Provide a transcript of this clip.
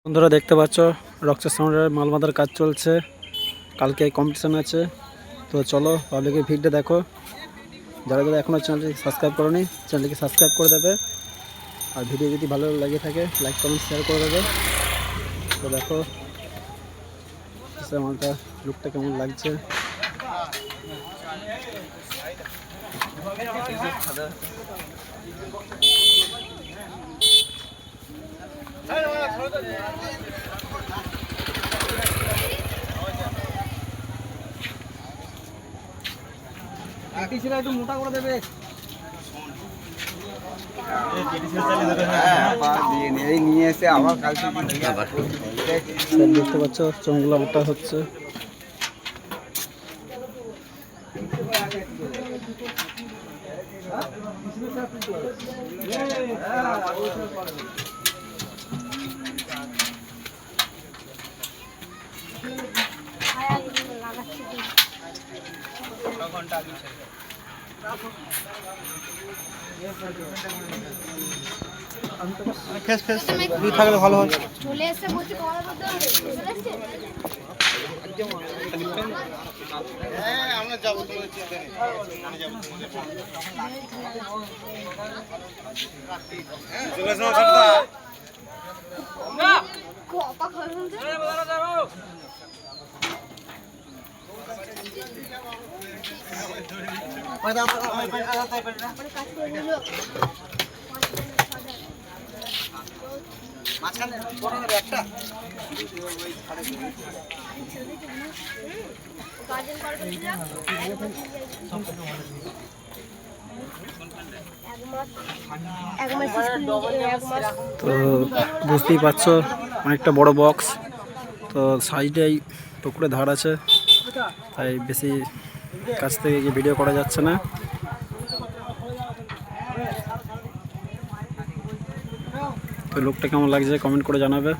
বন্ধুরা দেখতে পাচ্ছ রক্তচন্দ্রের মাল বাঁধার কাজ চলছে। কালকে কম্পিটিশন আছে, তো চলো পাবলিকের ভিড়টা দেখো। যারা যারা এখনও চ্যানেলটি সাবস্ক্রাইব করোনি চ্যানেলটিকে সাবস্ক্রাইব করে দেবে, আর ভিডিও যদি ভালো লাগে থাকে লাইক কমেন্ট শেয়ার করে দেবে। তো দেখো মালটা লুকটা কেমন লাগছে। একটু মোটা করে দেবে। নিয়ে এসে আবার কালকে দেখতে পাচ্ছ চোঙগুলো মোটা হচ্ছে। থাকলে ভালো হয়। চলে এসে বলছি কলা বলতে হবে চলে এসে হ্যাঁ আমরা যাবো, তোমাদের চিন্তা নেই, আমি যাবো চলে এসো সবটা না কপা খাবেন তো কাজ করে দিল মাঝখানে বড় হবে একটা গার্ডেন কল করেছিলাম তো বুঝতেই পারছো অনেকটা বড় বক্স, তো সাইডেই পুকুরে ধার আছে, তাই বেশি কাছ থেকে গিয়ে ভিডিও করা যাচ্ছে না। তো লোকটা কেমন লাগছে কমেন্ট করে জানাবে।